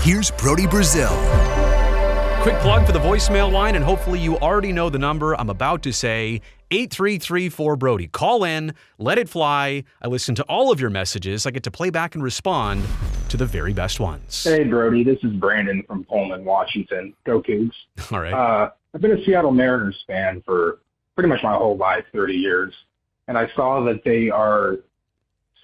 here's Brody Brazil. Quick plug for the voicemail line, and hopefully you already know the number I'm about to say, 8334-BRODY. Call in, let it fly. I listen to all of your messages. I get to play back and respond to the very best ones. Hey, Brody. This is Brandon from Pullman, Washington. Go Cougs. All right. I've been a Seattle Mariners fan for pretty much my whole life, 30 years, and I saw that they are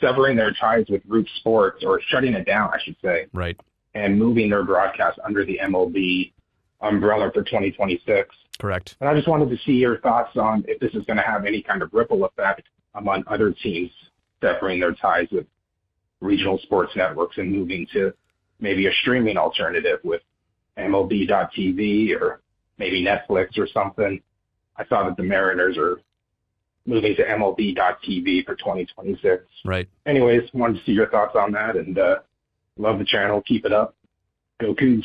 severing their ties with Root Sports, or shutting it down, I should say. Right. And moving their broadcast under the MLB umbrella for 2026. Correct. And I just wanted to see your thoughts on if this is going to have any kind of ripple effect among other teams severing their ties with regional sports networks and moving to maybe a streaming alternative with MLB.TV or maybe Netflix or something. I saw that the Mariners are moving to MLB.TV for 2026. Right. Anyways, wanted to see your thoughts on that, and love the channel. Keep it up. Go Cougs.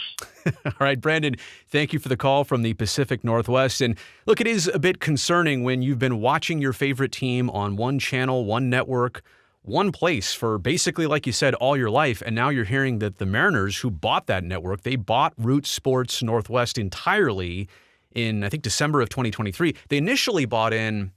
All right, Brandon, thank you for the call from the Pacific Northwest. And look, it is a bit concerning when you've been watching your favorite team on one channel, one network, one place for basically, like you said, all your life. And now you're hearing that the Mariners, who bought that network, they bought Root Sports Northwest entirely in, I think, December of 2023. They initially bought in,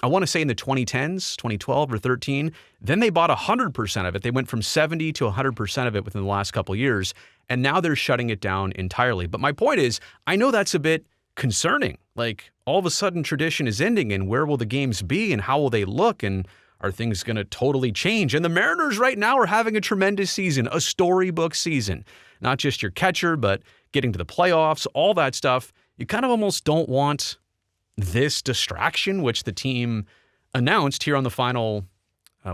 I want to say in the 2010s, 2012 or 13. Then they bought 100% of it. They went from 70 to 100% of it within the last couple of years. And now they're shutting it down entirely. But my point is, I know that's a bit concerning. Like, all of a sudden tradition is ending, and where will the games be, and how will they look, and are things going to totally change? And the Mariners right now are having a tremendous season, a storybook season. Not just your catcher, but getting to the playoffs, all that stuff. You kind of almost don't want this distraction, which the team announced here on the final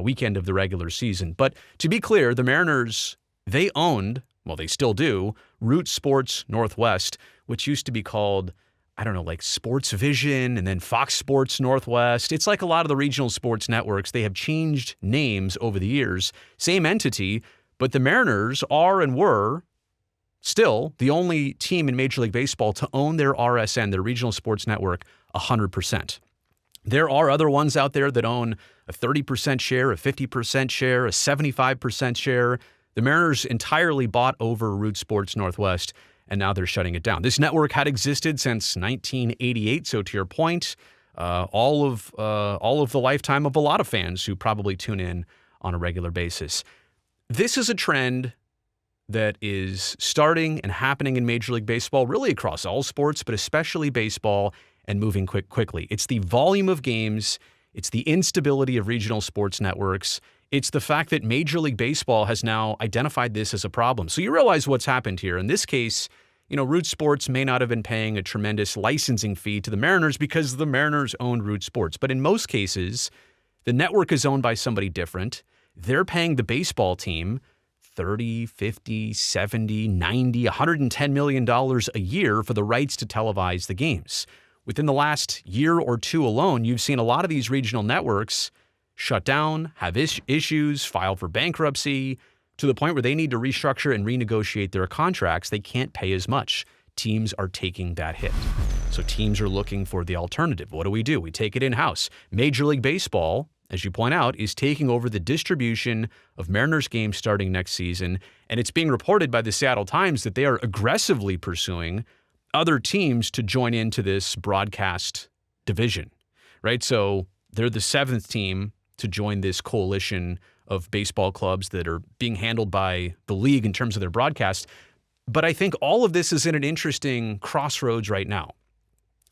weekend of the regular season. But to be clear, the Mariners, they owned, well, they still do, Root Sports Northwest, which used to be called, I don't know, like Sports Vision and then Fox Sports Northwest. It's like a lot of the regional sports networks. They have changed names over the years. Same entity, but the Mariners are and were still the only team in Major League Baseball to own their RSN, their regional sports network, 100%. There are other ones out there that own a 30% share, a 50% share, a 75% share. The Mariners entirely bought over Root Sports Northwest, and now they're shutting it down. This network had existed since 1988, so to your point, all of the lifetime of a lot of fans who probably tune in on a regular basis. This is a trend that is starting and happening in Major League Baseball, really across all sports, but especially baseball, and moving quickly. It's the volume of games. It's the instability of regional sports networks. It's the fact that Major League Baseball has now identified this as a problem. So you realize what's happened here. In this case, Root Sports may not have been paying a tremendous licensing fee to the Mariners because the Mariners owned Root Sports. But in most cases, the network is owned by somebody different. They're paying the baseball team $30, $50, $70, $90, $110 million a year for the rights to televise the games. Within the last year or two alone, you've seen a lot of these regional networks shut down, have issues, file for bankruptcy, to the point where they need to restructure and renegotiate their contracts. They can't pay as much. Teams are taking that hit. So teams are looking for the alternative. What do? We take it in-house. Major League Baseball, as you point out, is taking over the distribution of Mariners games starting next season, and it's being reported by the Seattle Times that they are aggressively pursuing other teams to join into this broadcast division, right? So they're the seventh team to join this coalition of baseball clubs that are being handled by the league in terms of their broadcast. But I think all of this is in an interesting crossroads right now.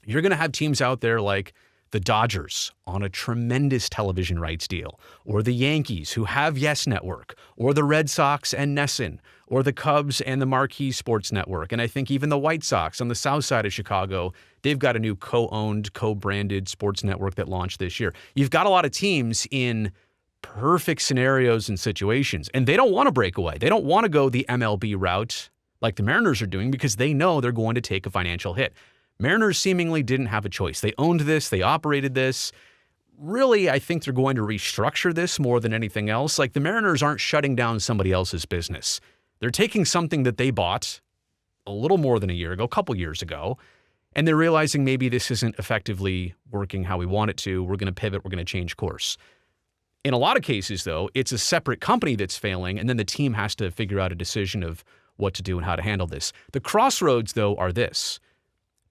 You're going to have teams out there like the Dodgers on a tremendous television rights deal, or the Yankees who have Yes Network, or the Red Sox and NESN, or the Cubs and the Marquee Sports Network. And I think even the White Sox on the south side of Chicago, they've got a new co-owned, co-branded sports network that launched this year. You've got a lot of teams in perfect scenarios and situations, and they don't want to break away. They don't want to go the MLB route like the Mariners are doing because they know they're going to take a financial hit. Mariners seemingly didn't have a choice. They owned this. They operated this. Really, I think they're going to restructure this more than anything else. Like, the Mariners aren't shutting down somebody else's business. They're taking something that they bought a little more than a year ago, a couple years ago, and they're realizing maybe this isn't effectively working how we want it to. We're going to pivot. We're going to change course. In a lot of cases, though, it's a separate company that's failing, and then the team has to figure out a decision of what to do and how to handle this. The crossroads, though, are this.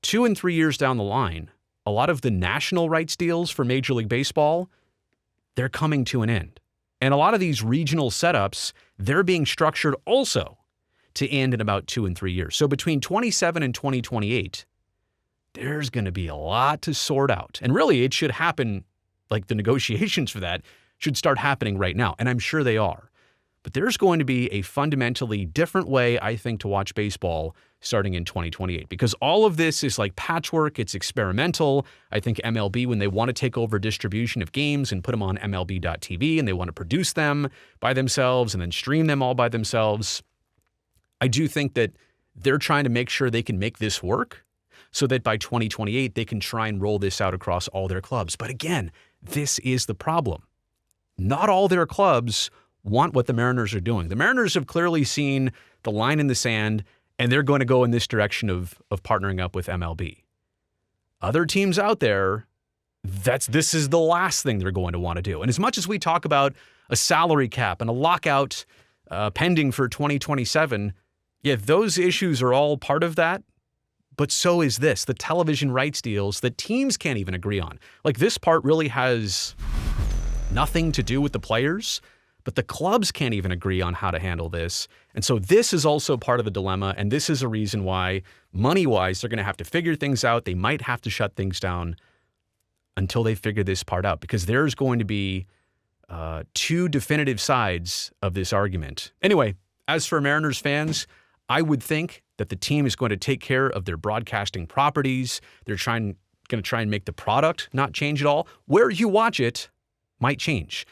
2 and 3 years down the line, a lot of the national rights deals for Major League Baseball, they're coming to an end. And a lot of these regional setups, they're being structured also to end in about 2 and 3 years. So between 27 and 2028, there's going to be a lot to sort out. And really, it should happen, like the negotiations for that should start happening right now. And I'm sure they are. But there's going to be a fundamentally different way, I think, to watch baseball starting in 2028, because all of this is like patchwork. It's experimental. I think MLB, when they want to take over distribution of games and put them on MLB.tv and they want to produce them by themselves and then stream them all by themselves, I do think that they're trying to make sure they can make this work so that by 2028, they can try and roll this out across all their clubs. But again, this is the problem. Not all their clubs want what the Mariners are doing. The Mariners have clearly seen the line in the sand, and they're going to go in this direction of partnering up with MLB. Other teams out there, this is the last thing they're going to want to do. And as much as we talk about a salary cap and a lockout pending for 2027, yeah, those issues are all part of that. But so is this, the television rights deals that teams can't even agree on. Like, this part really has nothing to do with the players, but the clubs can't even agree on how to handle this. And so this is also part of the dilemma, and this is a reason why, money-wise, they're going to have to figure things out. They might have to shut things down until they figure this part out, because there's going to be 2 definitive sides of this argument. Anyway, as for Mariners fans, I would think that the team is going to take care of their broadcasting properties. They're going to try and make the product not change at all. Where you watch it might change.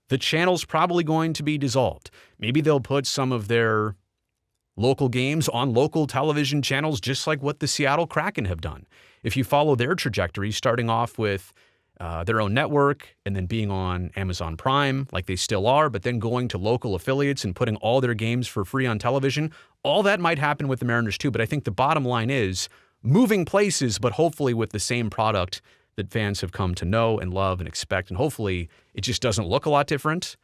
The channel's probably going to be dissolved. Maybe they'll put some of their local games on local television channels, just like what the Seattle Kraken have done. If you follow their trajectory, starting off with their own network and then being on Amazon Prime, like they still are, but then going to local affiliates and putting all their games for free on television, all that might happen with the Mariners too. But I think the bottom line is moving places, but hopefully with the same product that fans have come to know and love and expect. And hopefully it just doesn't look a lot different.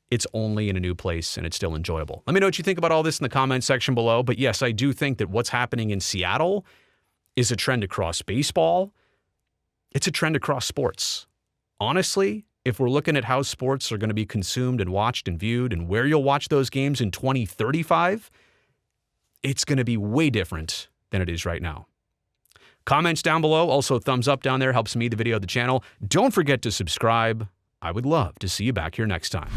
It's only in a new place and it's still enjoyable. Let me know what you think about all this in the comments section below. But yes, I do think that what's happening in Seattle is a trend across baseball. It's a trend across sports. Honestly, if we're looking at how sports are going to be consumed and watched and viewed and where you'll watch those games in 2035, it's going to be way different than it is right now. Comments down below, also thumbs up down there helps me, the video, the channel. Don't forget to subscribe. I would love to see you back here next time.